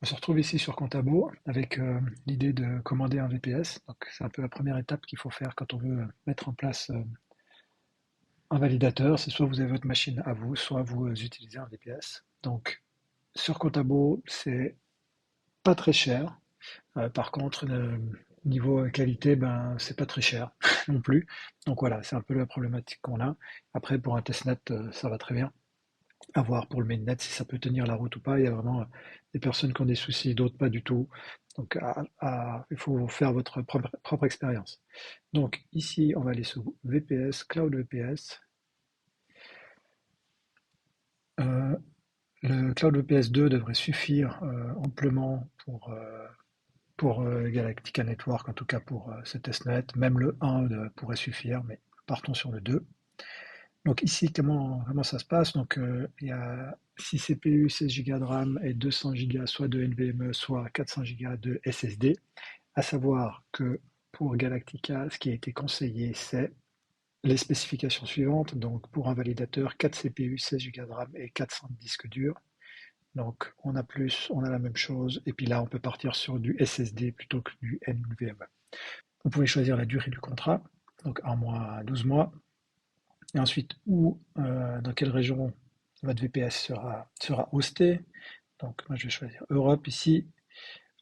On se retrouve ici sur Contabo avec l'idée de commander un VPS. Donc c'est un peu la première étape qu'il faut faire quand on veut mettre en place un validateur. C'est soit vous avez votre machine à vous, soit vous utilisez un VPS. Donc sur Contabo, c'est pas très cher. Par contre, niveau qualité, ben c'est pas très cher non plus. Donc voilà, c'est un peu la problématique qu'on a. Après, pour un testnet, ça va très bien. À voir pour le mainnet si ça peut tenir la route ou pas. Il y a vraiment des personnes qui ont des soucis, d'autres pas du tout. Donc il faut faire votre propre expérience. Donc ici, on va aller sur VPS, Cloud VPS. Euh, le Cloud VPS 2 devrait suffire amplement pour Galactica Network, en tout cas pour ce testnet. Même le 1 pourrait suffire, mais partons sur le 2. Donc ici, comment ça se passe? Donc il y a 6 CPU, 16 Go de RAM et 200 Go soit de NVMe, soit 400 Go de SSD. À savoir que pour Galactica, ce qui a été conseillé, c'est les spécifications suivantes. Donc pour un validateur, 4 CPU, 16 Go de RAM et 400 de disque dur. Donc on a plus, on a la même chose. Et puis là, on peut partir sur du SSD plutôt que du NVMe. Vous pouvez choisir la durée du contrat, donc 1 mois à 12 mois. Et ensuite, dans quelle région votre VPS sera hosté. Donc, moi, je vais choisir Europe ici.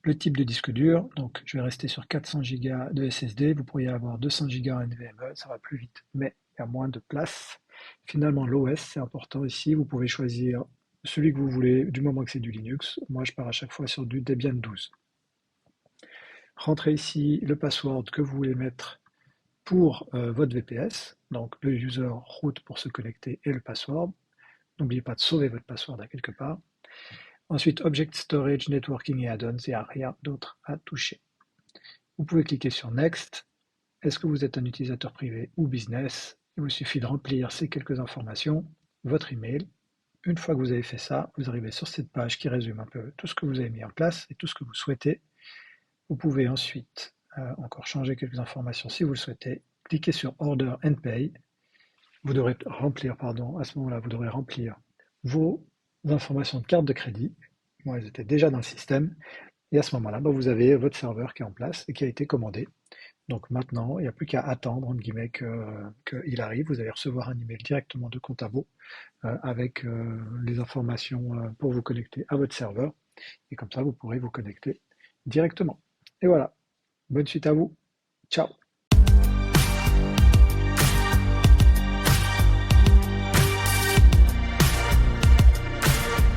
Le type de disque dur, donc je vais rester sur 400 Go de SSD. Vous pourriez avoir 200 Go NVMe, ça va plus vite, mais il y a moins de place. Finalement, l'OS, c'est important ici. Vous pouvez choisir celui que vous voulez, du moment que c'est du Linux. Moi, je pars à chaque fois sur du Debian 12. Rentrez ici le password que vous voulez mettre pour votre VPS, donc le user root pour se connecter et le password. N'oubliez pas de sauver votre password à quelque part. Ensuite, Object Storage, Networking et Add-ons, il n'y a rien d'autre à toucher. Vous pouvez cliquer sur Next. Est-ce que vous êtes un utilisateur privé ou business? Il vous suffit de remplir ces quelques informations, votre email. Une fois que vous avez fait ça, vous arrivez sur cette page qui résume un peu tout ce que vous avez mis en place et tout ce que vous souhaitez. Vous pouvez ensuite encore changer quelques informations si vous le souhaitez. Cliquez sur Order and Pay. Vous devrez remplir, pardon, à ce moment-là, vous devrez remplir vos informations de carte de crédit. Moi, elles étaient déjà dans le système. Et à ce moment-là, bah, vous avez votre serveur qui est en place et qui a été commandé. Donc maintenant, il n'y a plus qu'à attendre, entre guillemets, qu'il arrive. Vous allez recevoir un email directement de Contabo avec les informations pour vous connecter à votre serveur. Et comme ça, vous pourrez vous connecter directement. Et voilà. Bonne suite à vous. Ciao.